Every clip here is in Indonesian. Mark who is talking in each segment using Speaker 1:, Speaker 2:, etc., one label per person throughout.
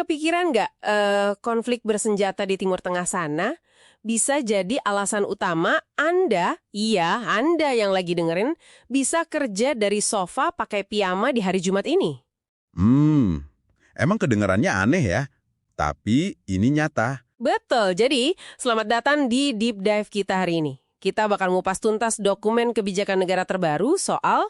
Speaker 1: kepikiran nggak konflik bersenjata di Timur Tengah sana bisa jadi alasan utama Anda yang lagi dengerin, bisa kerja dari sofa pakai piyama di hari Jumat ini?
Speaker 2: Emang kedengarannya aneh ya, tapi ini nyata.
Speaker 1: Betul, jadi selamat datang di Deep Dive kita hari ini. Kita bakal ngupas tuntas dokumen kebijakan negara terbaru soal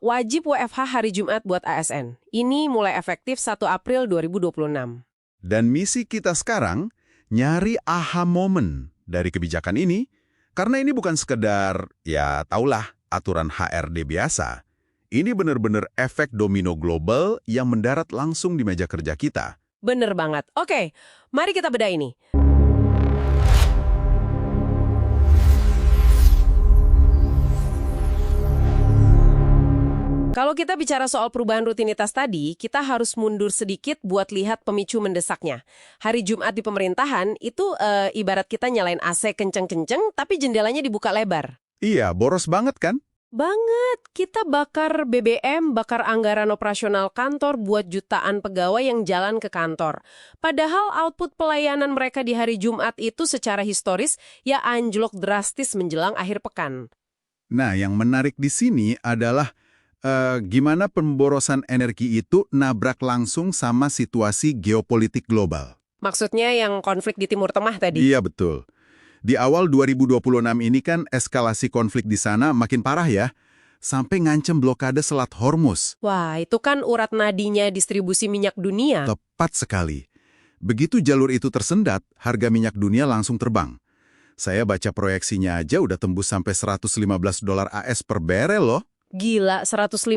Speaker 1: wajib WFH hari Jumat buat ASN. Ini mulai efektif 1 April 2026.
Speaker 2: Dan misi kita sekarang, nyari aha moment dari kebijakan ini, karena ini bukan sekedar, ya taulah, aturan HRD biasa. Ini benar-benar efek domino global yang mendarat langsung di meja kerja kita.
Speaker 1: Bener banget. Oke, mari kita bedah ini. Kalau kita bicara soal perubahan rutinitas tadi, kita harus mundur sedikit buat lihat pemicu mendesaknya. Hari Jumat di pemerintahan itu ibarat kita nyalain AC kenceng-kenceng, tapi jendelanya dibuka lebar.
Speaker 2: Iya, boros banget kan?
Speaker 1: Banget. Kita bakar BBM, bakar anggaran operasional kantor buat jutaan pegawai yang jalan ke kantor. Padahal output pelayanan mereka di hari Jumat itu secara historis ya anjlok drastis menjelang akhir pekan.
Speaker 2: Nah, yang menarik di sini adalah gimana pemborosan energi itu nabrak langsung sama situasi geopolitik global.
Speaker 1: Maksudnya yang konflik di Timur Tengah tadi?
Speaker 2: Iya, betul. Di awal 2026 ini kan eskalasi konflik di sana makin parah ya, sampai ngancem blokade Selat Hormuz.
Speaker 1: Wah, itu kan urat nadinya distribusi minyak dunia.
Speaker 2: Tepat sekali. Begitu jalur itu tersendat, harga minyak dunia langsung terbang. Saya baca proyeksinya aja udah tembus sampai $115 AS per barel loh.
Speaker 1: Gila, $115.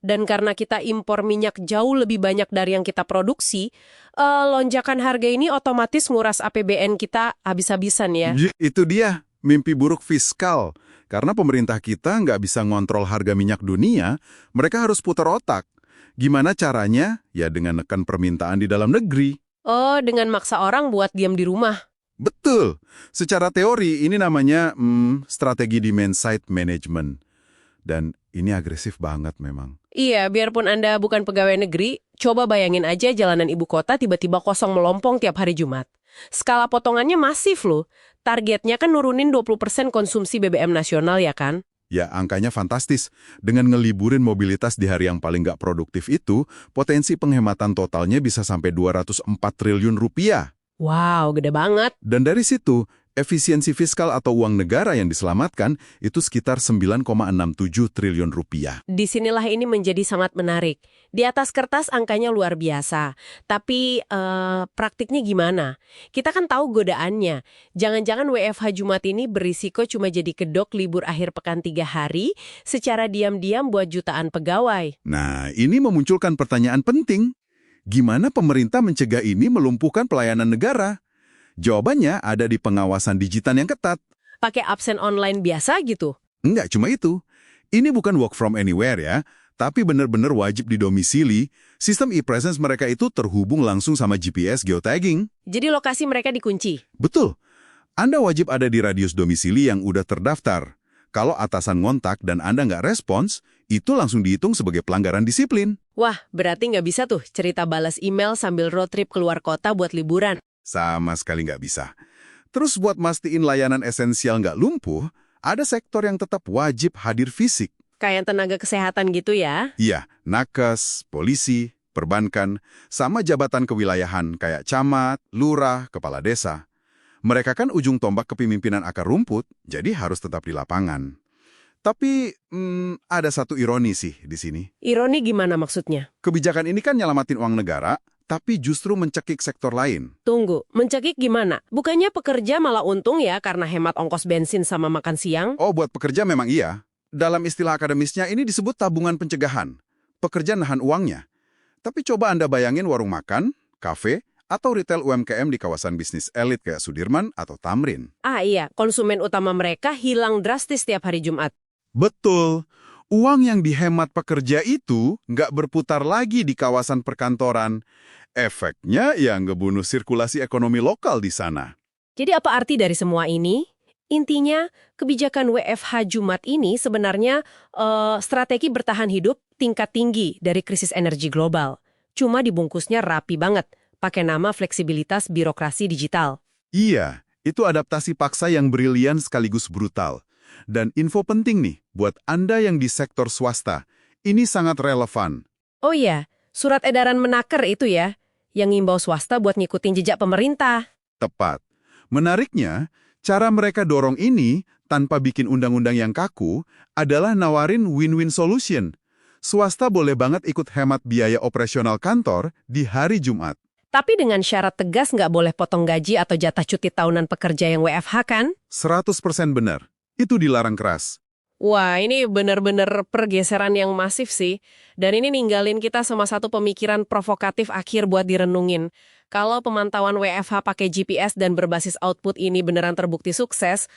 Speaker 1: Dan karena kita impor minyak jauh lebih banyak dari yang kita produksi, lonjakan harga ini otomatis nguras APBN kita habis-habisan ya.
Speaker 2: Itu dia, mimpi buruk fiskal. Karena pemerintah kita nggak bisa ngontrol harga minyak dunia, mereka harus putar otak. Gimana caranya? Ya dengan nekan permintaan di dalam negeri.
Speaker 1: Oh, dengan maksa orang buat diam di rumah.
Speaker 2: Betul. Secara teori ini namanya strategi demand side management. Dan ini agresif banget memang.
Speaker 1: Iya, biarpun Anda bukan pegawai negeri, coba bayangin aja jalanan ibu kota tiba-tiba kosong melompong tiap hari Jumat. Skala potongannya masif loh. Targetnya kan nurunin 20% konsumsi BBM nasional ya kan?
Speaker 2: Ya, angkanya fantastis. Dengan ngeliburin mobilitas di hari yang paling nggak produktif itu, potensi penghematan totalnya bisa sampai 204 triliun rupiah.
Speaker 1: Wow, gede banget.
Speaker 2: Dan dari situ, efisiensi fiskal atau uang negara yang diselamatkan itu sekitar 9,67 triliun rupiah.
Speaker 1: Disinilah ini menjadi sangat menarik. Di atas kertas angkanya luar biasa. Tapi praktiknya gimana? Kita kan tahu godaannya. Jangan-jangan WFH Jumat ini berisiko cuma jadi kedok libur akhir pekan 3 hari secara diam-diam buat jutaan pegawai.
Speaker 2: Nah, ini memunculkan pertanyaan penting. Gimana pemerintah mencegah ini melumpuhkan pelayanan negara? Jawabannya ada di pengawasan digital yang ketat.
Speaker 1: Pakai absen online biasa gitu?
Speaker 2: Enggak cuma itu. Ini bukan work from anywhere ya, tapi benar-benar wajib didomisili. Sistem e-presence mereka itu terhubung langsung sama GPS geotagging.
Speaker 1: Jadi lokasi mereka dikunci?
Speaker 2: Betul. Anda wajib ada di radius domisili yang udah terdaftar. Kalau atasan ngontak dan Anda nggak respons, itu langsung dihitung sebagai pelanggaran disiplin.
Speaker 1: Wah, berarti nggak bisa tuh cerita balas email sambil road trip keluar kota buat liburan.
Speaker 2: Sama sekali nggak bisa. Terus buat mastiin layanan esensial nggak lumpuh, ada sektor yang tetap wajib hadir fisik.
Speaker 1: Kayak tenaga kesehatan gitu ya?
Speaker 2: Iya, nakes, polisi, perbankan, sama jabatan kewilayahan kayak camat, lurah, kepala desa. Mereka kan ujung tombak kepemimpinan akar rumput, jadi harus tetap di lapangan. Tapi ada satu ironi sih di sini.
Speaker 1: Ironi gimana maksudnya?
Speaker 2: Kebijakan ini kan nyelamatin uang negara, tapi justru mencekik sektor lain.
Speaker 1: Tunggu, mencekik gimana? Bukannya pekerja malah untung ya karena hemat ongkos bensin sama makan siang?
Speaker 2: Oh, buat pekerja memang iya. Dalam istilah akademisnya ini disebut tabungan pencegahan. Pekerja nahan uangnya. Tapi coba Anda bayangin warung makan, kafe, atau retail UMKM di kawasan bisnis elit kayak Sudirman atau Tamrin.
Speaker 1: Ah iya, konsumen utama mereka hilang drastis tiap hari Jumat.
Speaker 2: Betul. Uang yang dihemat pekerja itu nggak berputar lagi di kawasan perkantoran. Efeknya ya ngebunuh sirkulasi ekonomi lokal di sana.
Speaker 1: Jadi apa arti dari semua ini? Intinya, kebijakan WFH Jumat ini sebenarnya strategi bertahan hidup tingkat tinggi dari krisis energi global. cuma dibungkusnya rapi banget, pakai nama fleksibilitas birokrasi digital.
Speaker 2: Iya, itu adaptasi paksa yang brilian sekaligus brutal. Dan info penting nih, buat Anda yang di sektor swasta, ini sangat relevan.
Speaker 1: Oh iya, surat edaran Menaker itu ya, yang ngimbau swasta buat ngikutin jejak pemerintah.
Speaker 2: Tepat. Menariknya, cara mereka dorong ini, tanpa bikin undang-undang yang kaku, adalah nawarin win-win solution. Swasta boleh banget ikut hemat biaya operasional kantor di hari Jumat.
Speaker 1: Tapi dengan syarat tegas nggak boleh potong gaji atau jatah cuti tahunan pekerja yang WFH kan?
Speaker 2: 100% benar. Itu dilarang keras.
Speaker 1: Wah, ini benar-benar pergeseran yang masif sih. Dan ini ninggalin kita sama satu pemikiran provokatif akhir buat direnungin. Kalau pemantauan WFH pakai GPS dan berbasis output ini beneran terbukti sukses,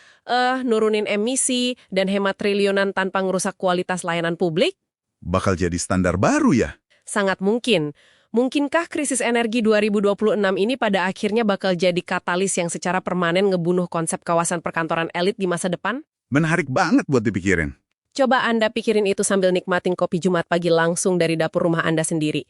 Speaker 1: nurunin emisi dan hemat triliunan tanpa ngerusak kualitas layanan publik?
Speaker 2: Bakal jadi standar baru ya?
Speaker 1: Sangat mungkin. Mungkinkah krisis energi 2026 ini pada akhirnya bakal jadi katalis yang secara permanen ngebunuh konsep kawasan perkantoran elit di masa depan?
Speaker 2: Menarik banget buat dipikirin.
Speaker 1: Coba Anda pikirin itu sambil nikmatin kopi Jumat pagi langsung dari dapur rumah Anda sendiri.